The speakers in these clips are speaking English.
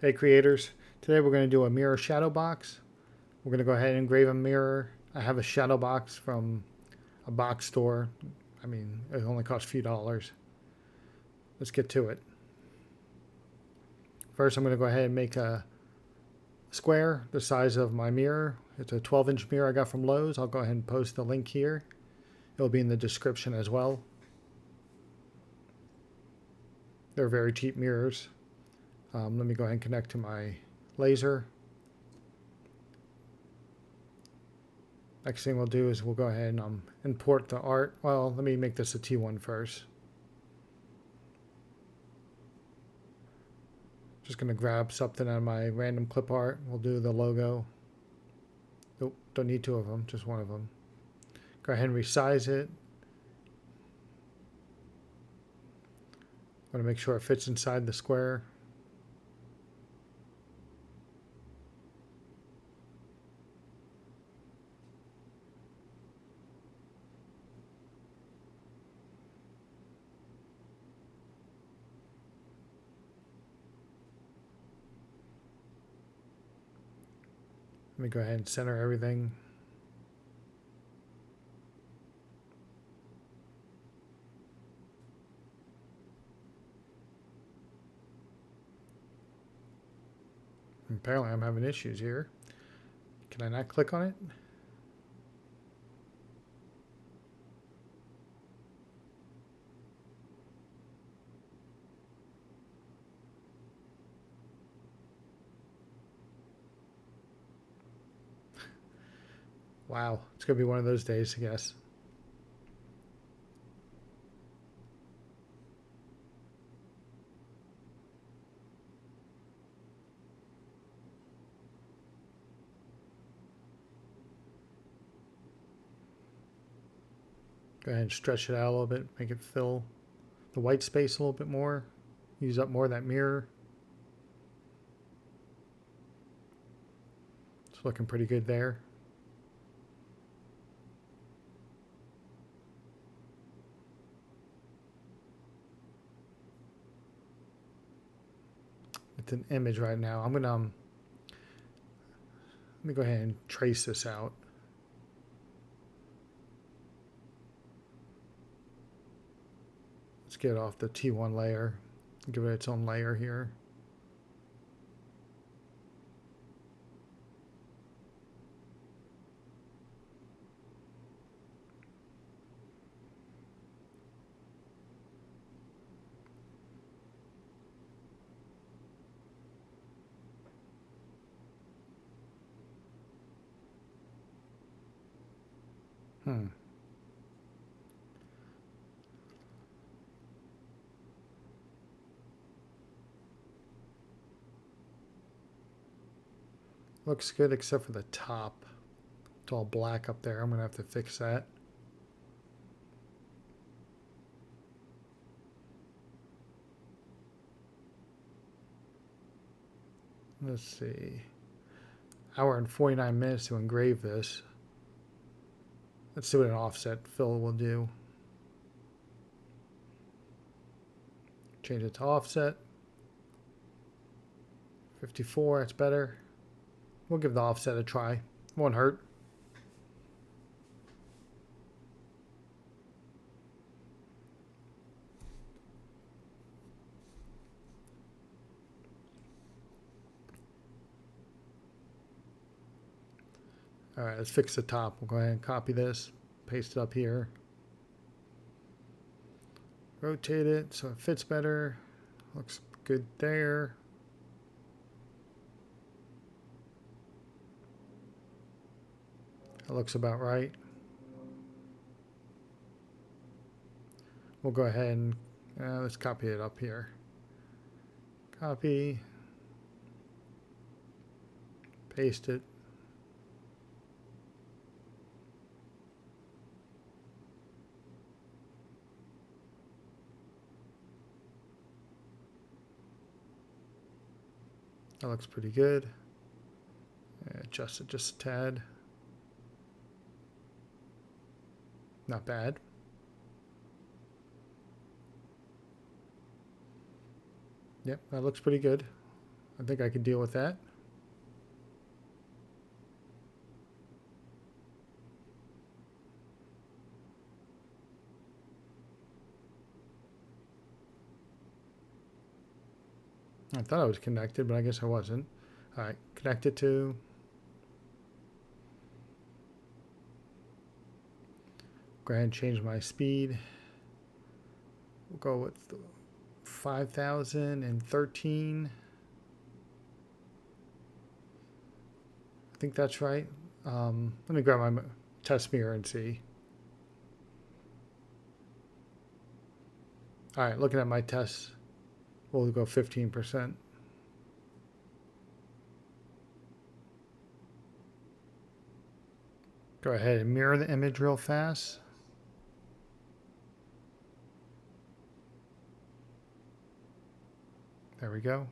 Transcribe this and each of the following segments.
Hey creators, today we're going to do a mirror shadow box. We're going to go ahead and engrave a mirror. I have a shadow box from a box store. I mean, it only costs a few dollars. Let's get to it. First I'm going to go ahead and make a square the size of my mirror. It's a 12-inch mirror I got from Lowe's. I'll go ahead and post the link here. It'll be in the description as well. They're very cheap mirrors. Let me go ahead and connect to my laser. Next thing we'll do is we'll go ahead and import the art. Well, let me make this a T1 first. Just going to grab something out of my random clip art. We'll do the logo. Nope, don't need two of them, just one of them. Go ahead and resize it. Want to make sure it fits inside the square. Let me go ahead and center everything. Apparently I'm having issues here. Can I not click on it? Wow, it's going to be one of those days, I guess. Go ahead and stretch it out a little bit, make it fill the white space a little bit more. Use up more of that mirror. It's looking pretty good there. It's an image right now. I'm gonna let me go ahead and trace this out. Let's get off the T1 layer. Give it its own layer here. Looks good except for the top. It's all black up there. I'm going to have to fix that. Let's see. Hour and 49 minutes to engrave this. Let's see what an offset fill will do. Change it to offset. 54, that's better. We'll give the offset a try. Won't hurt. All right, let's fix the top. We'll go ahead and copy this, paste it up here. Rotate it so it fits better. Looks good there. That looks about right. We'll go ahead and let's copy it up here. Copy. Paste it. That looks pretty good. Adjust it just a tad. Not bad. Yep, that looks pretty good. I think I could deal with that. I thought I was connected, but I guess I wasn't. All right, connected to. Go ahead and change my speed. We'll go with 5,013. I think that's right. Let me grab my test mirror and see. All right, looking at my tests, we'll go 15%. Go ahead and mirror the image real fast. There we go.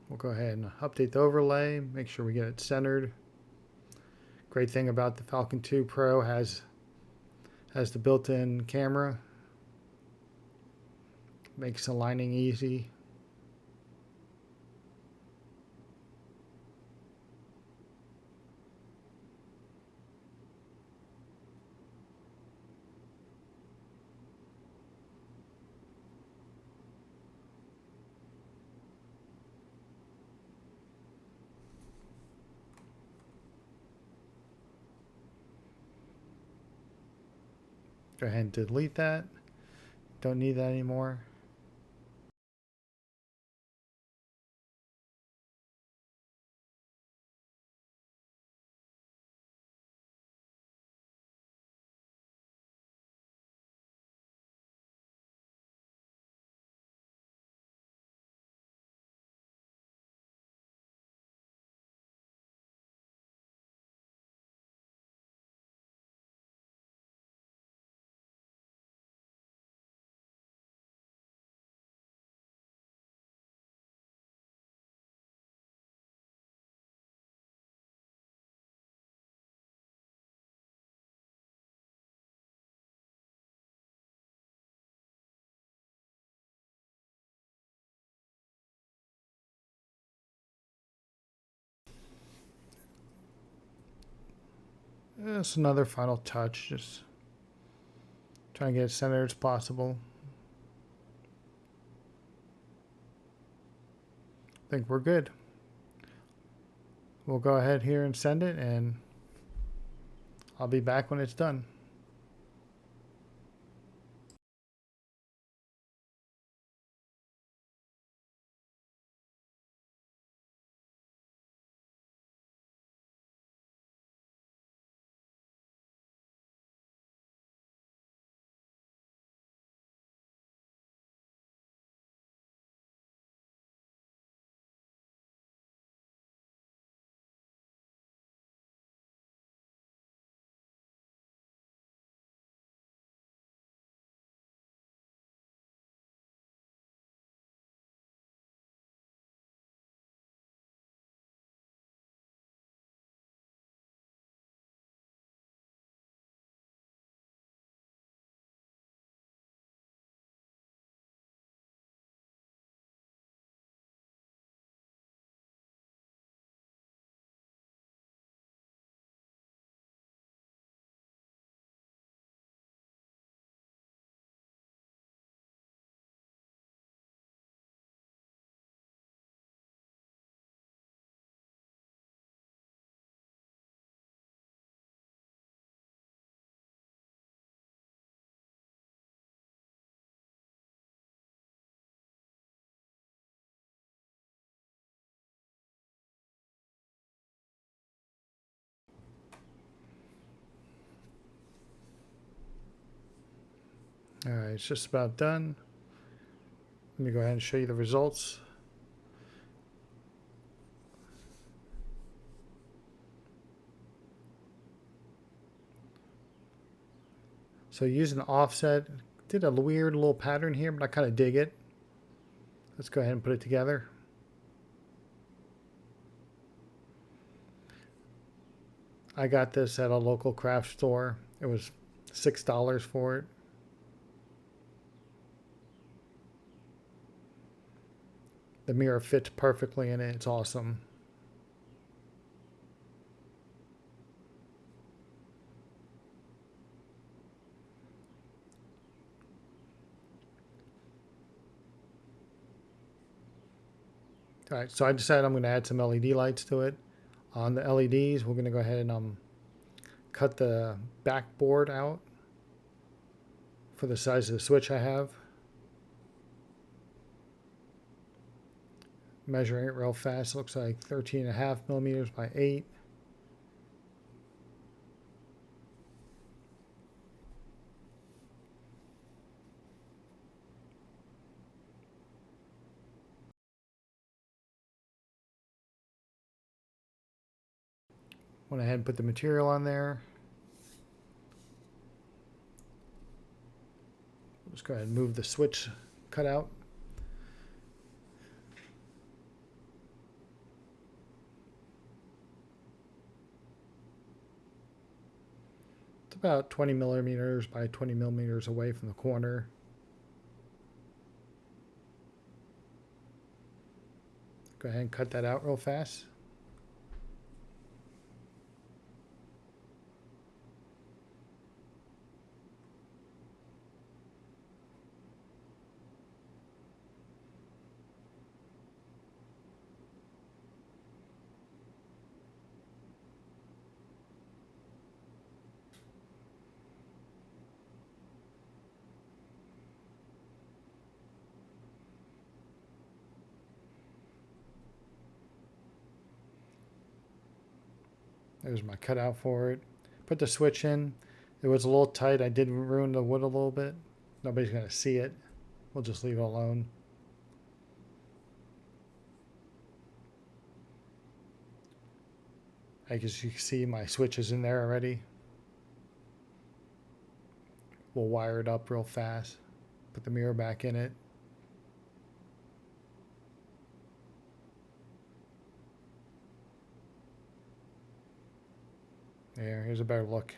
We'll go ahead and update the overlay, make sure we get it centered. Great thing about the Falcon 2 Pro has the built-in camera. Makes aligning easy. Go ahead and delete that. Don't need that anymore. Just another final touch, just trying to get it centered as possible. I think we're good. We'll go ahead here and send it, and I'll be back when it's done. All right, it's just about done. Let me go ahead and show you the results. So using offset, did a weird little pattern here, but I kind of dig it. Let's go ahead and put it together. I got this at a local craft store. It was $6 for it. The mirror fits perfectly in it. It's awesome. All right, so I decided I'm going to add some LED lights to it. On the LEDs, we're going to go ahead and cut the backboard out for the size of the switch I have. Measuring it real fast, looks like 13.5 millimeters by 8. Went ahead and put the material on there. Just go ahead and move the switch cutout. It's about 20 millimeters by 20 millimeters away from the corner. Go ahead and cut that out real fast. There's my cutout for it. Put the switch in. It was a little tight. I did ruin the wood a little bit. Nobody's going to see it. We'll just leave it alone. I guess you can see my switch is in there already. We'll wire it up real fast. Put the mirror back in it. There, here's a better look.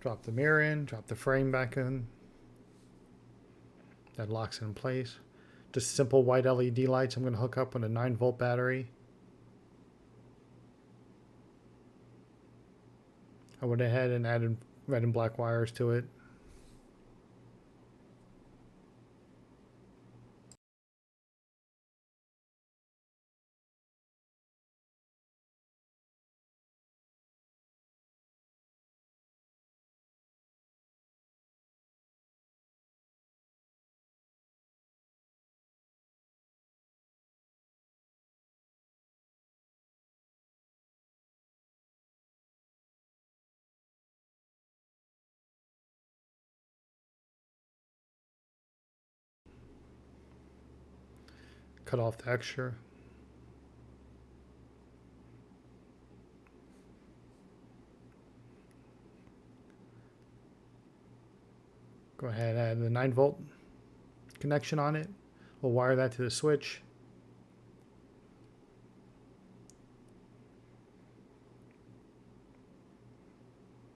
Drop the mirror in, drop the frame back in. That locks it in place. Just simple white LED lights I'm going to hook up with a 9-volt battery. I went ahead and added red and black wires to it. Cut off the extra. Go ahead and add the 9-volt connection on it. We'll wire that to the switch.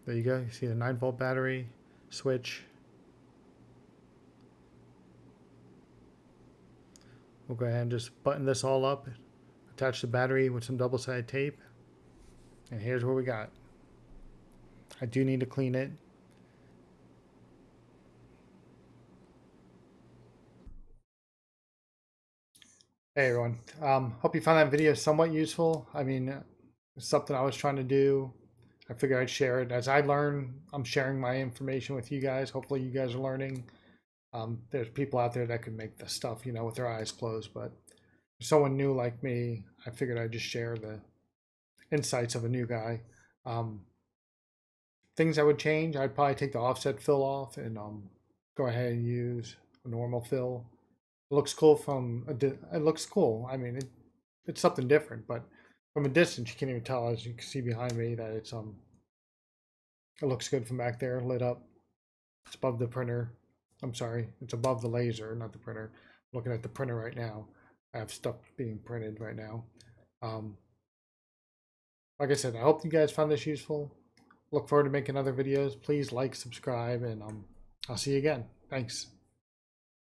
There you go. You see the 9-volt battery, switch. We'll go ahead and just button this all up, attach the battery with some double-sided tape, and here's what we got. I do need to clean it. Hey everyone, hope you found that video somewhat useful. I mean, it's something I was trying to do. I figured I'd share it. As I learn, I'm sharing my information with you guys. Hopefully you guys are learning. There's people out there that could make this stuff, you know, with their eyes closed, but for someone new like me, I figured I'd just share the insights of a new guy. things I would change, I'd probably take the offset fill off and go ahead and use a normal fill. It looks cool from it looks cool. I mean, it's something different, but from a distance you can't even tell, as you can see behind me, that it looks good from back there, lit up. It's above the printer. I'm sorry, it's above the laser, not the printer. I'm looking at the printer right now. I have stuff being printed right now. Like I said, I hope you guys found this useful. Look forward to making other videos. Please like, subscribe, and I'll see you again. Thanks.